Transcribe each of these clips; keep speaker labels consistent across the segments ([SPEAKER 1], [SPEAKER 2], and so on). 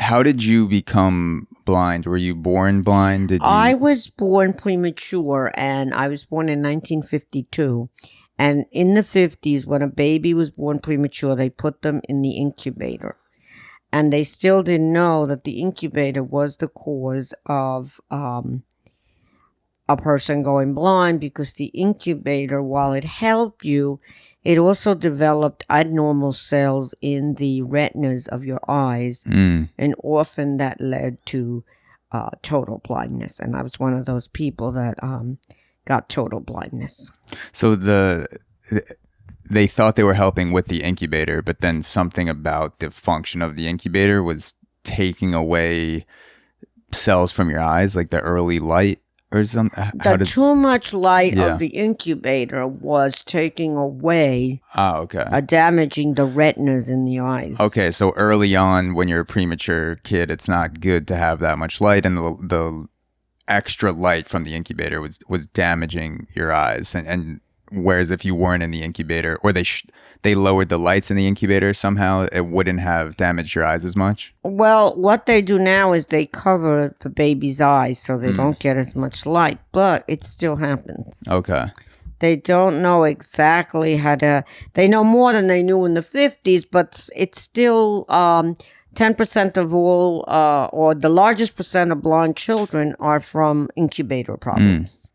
[SPEAKER 1] how did you become blind? Were you born blind?
[SPEAKER 2] I was born premature, and I was born in 1952. And in the 50s, when a baby was born premature, they put them in the incubator. And they still didn't know that the incubator was the cause of a person going blind, because the incubator, while it helped you, it also developed abnormal cells in the retinas of your eyes. And often that led to total blindness. And I was one of those people that got total blindness.
[SPEAKER 1] So they thought they were helping with the incubator, but then something about the function of the incubator was taking away cells from your eyes, like the early light or something.
[SPEAKER 2] Too much light of the incubator was taking away, damaging the retinas in the eyes.
[SPEAKER 1] Okay, so early on, when you're a premature kid, it's not good to have that much light, and the extra light from the incubator was damaging your eyes. And whereas if you weren't in the incubator, or they lowered the lights in the incubator somehow, it wouldn't have damaged your eyes as much?
[SPEAKER 2] Well, what they do now is they cover the baby's eyes so they don't get as much light, but it still happens.
[SPEAKER 1] Okay.
[SPEAKER 2] They don't know exactly they know more than they knew in the 50s, but it's still 10% of all, or the largest percent of blind children are from incubator problems.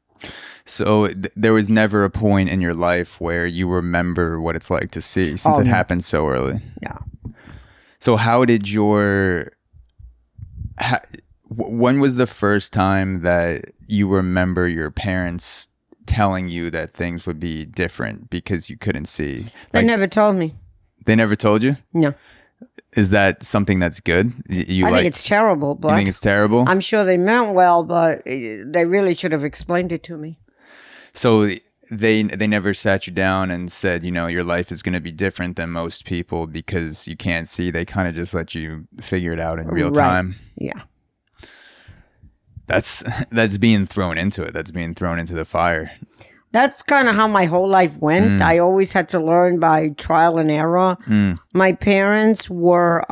[SPEAKER 1] So there was never a point in your life where you remember what it's like to see, since it happened so early.
[SPEAKER 2] Yeah.
[SPEAKER 1] So how did when was the first time that you remember your parents telling you that things would be different because you couldn't see?
[SPEAKER 2] They never told me.
[SPEAKER 1] They never told you?
[SPEAKER 2] No.
[SPEAKER 1] Is that something that's good?
[SPEAKER 2] I think it's terrible. But
[SPEAKER 1] you think it's terrible?
[SPEAKER 2] I'm sure they meant well, but they really should have explained it to me.
[SPEAKER 1] So they never sat you down and said, your life is going to be different than most people because you can't see. They kind of just let you figure it out in real time.
[SPEAKER 2] Yeah.
[SPEAKER 1] That's being thrown into it. That's being thrown into the fire.
[SPEAKER 2] That's kind of how my whole life went. I always had to learn by trial and error. My parents were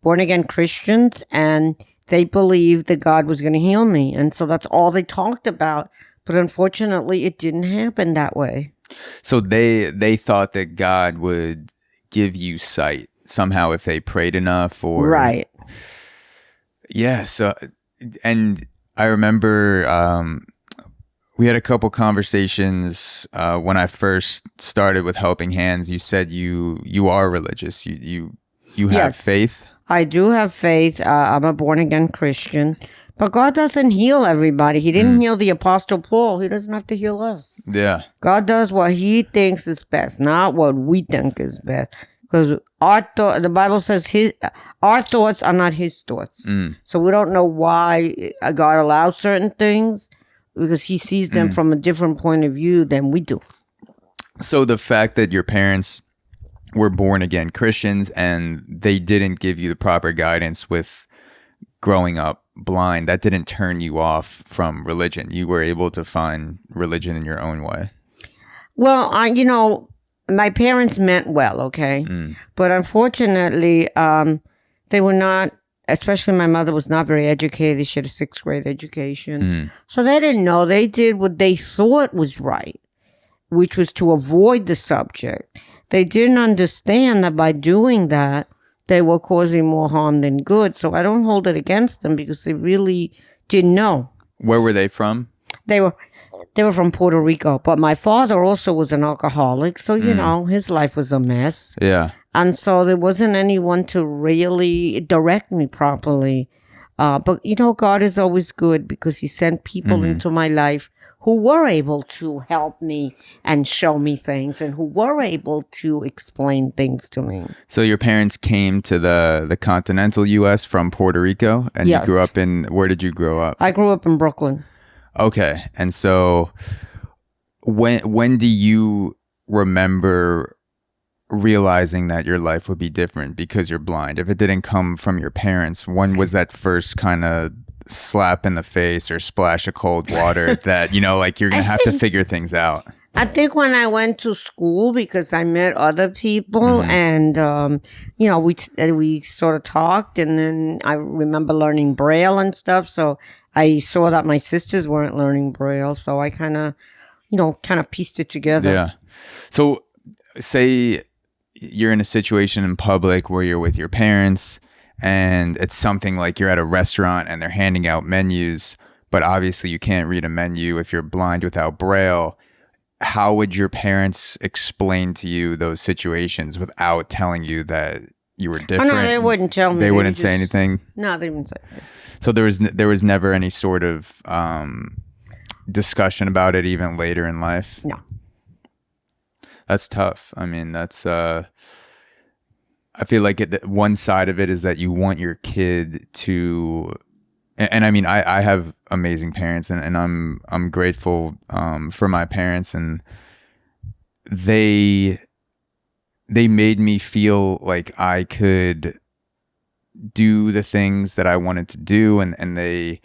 [SPEAKER 2] born-again Christians, and they believed that God was going to heal me. And so that's all they talked about. But unfortunately, it didn't happen that way.
[SPEAKER 1] So they thought that God would give you sight somehow if they prayed enough, or...
[SPEAKER 2] Right.
[SPEAKER 1] Yeah. So, and I remember... we had a couple conversations when I first started with Helping Hands. You said you are religious. You have faith?
[SPEAKER 2] I do have faith. I'm a born-again Christian. But God doesn't heal everybody. He didn't heal the Apostle Paul. He doesn't have to heal us.
[SPEAKER 1] Yeah.
[SPEAKER 2] God does what he thinks is best, not what we think is best. Because the Bible says our thoughts are not his thoughts. So we don't know why God allows certain things, because he sees them from a different point of view than we do.
[SPEAKER 1] So the fact that your parents were born again Christians and they didn't give you the proper guidance with growing up blind, that didn't turn you off from religion. You were able to find religion in your own way.
[SPEAKER 2] Well, my parents meant well, okay? But unfortunately, they were not. Especially my mother was not very educated. She had a 6th grade education. So they didn't know. They did what they thought was right, which was to avoid the subject. They didn't understand that by doing that, they were causing more harm than good. So I don't hold it against them, because they really didn't know.
[SPEAKER 1] Where were they from?
[SPEAKER 2] They were from Puerto Rico. But my father also was an alcoholic. So, his life was a mess.
[SPEAKER 1] Yeah.
[SPEAKER 2] And so there wasn't anyone to really direct me properly. But, God is always good, because he sent people into my life who were able to help me and show me things, and who were able to explain things to me.
[SPEAKER 1] So your parents came to the continental U.S. from Puerto Rico, and you grew up where did you grow up?
[SPEAKER 2] I grew up in Brooklyn.
[SPEAKER 1] Okay. And so when do you remember realizing that your life would be different because you're blind? If it didn't come from your parents, when was that first kind of slap in the face or splash of cold water that, like you're going to have to figure things out?
[SPEAKER 2] I think when I went to school, because I met other people, and we sort of talked, and then I remember learning Braille and stuff. So I saw that my sisters weren't learning Braille, so I kind of pieced it together.
[SPEAKER 1] Yeah. So, say you're in a situation in public where you're with your parents, and it's something like you're at a restaurant and they're handing out menus, but obviously you can't read a menu if you're blind without Braille. How would your parents explain to you those situations without telling you that you were different?
[SPEAKER 2] Oh, no, they wouldn't tell me.
[SPEAKER 1] They wouldn't say anything?
[SPEAKER 2] No, they wouldn't say anything.
[SPEAKER 1] So there was never any sort of discussion about it even later in life?
[SPEAKER 2] No.
[SPEAKER 1] That's tough. I mean, that's... I feel like one side of it is that you want your kid to... And I mean, I have amazing parents, and I'm grateful for my parents, and they made me feel like I could do the things that I wanted to do, and they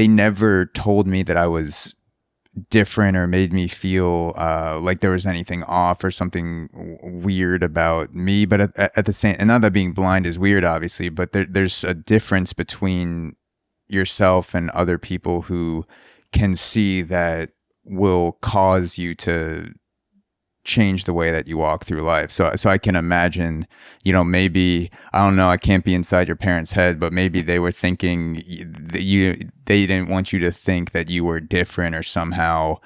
[SPEAKER 1] never told me that I was different or made me feel like there was anything off or something weird about me. But at the same, and not that being blind is weird, obviously, but there's a difference between yourself and other people who can see that will cause you to change the way that you walk through life. So I can imagine, maybe, I don't know, I can't be inside your parents' head, but maybe they were thinking that they didn't want you to think that you were different or somehow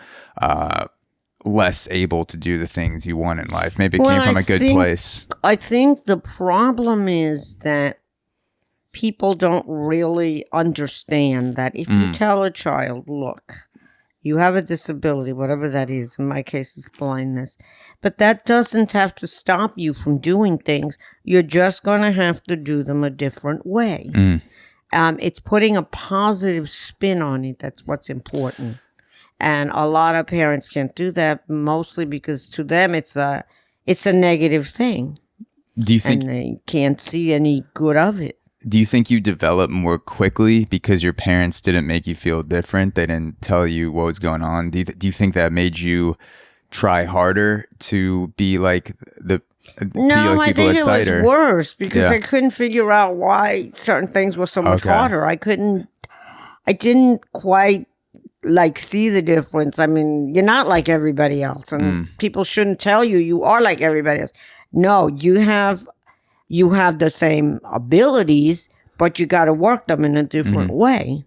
[SPEAKER 1] less able to do the things you want in life. Maybe it came from a good place.
[SPEAKER 2] I think the problem is that people don't really understand that if you tell a child, look, you have a disability, whatever that is, in my case it's blindness, but that doesn't have to stop you from doing things. You're just going to have to do them a different way. It's putting a positive spin on it. That's what's important. And a lot of parents can't do that, mostly because to them it's a negative thing.
[SPEAKER 1] Do you think...
[SPEAKER 2] And they can't see any good of it.
[SPEAKER 1] Do you think you developed more quickly because your parents didn't make you feel different? They didn't tell you what was going on? Do you think that made you try harder to be like the
[SPEAKER 2] No, I think it was worse because I couldn't figure out why certain things were so much harder. I didn't quite see the difference. I mean, you're not like everybody else, and people shouldn't tell you are like everybody else. No, you have the same abilities, but you got to work them in a different way.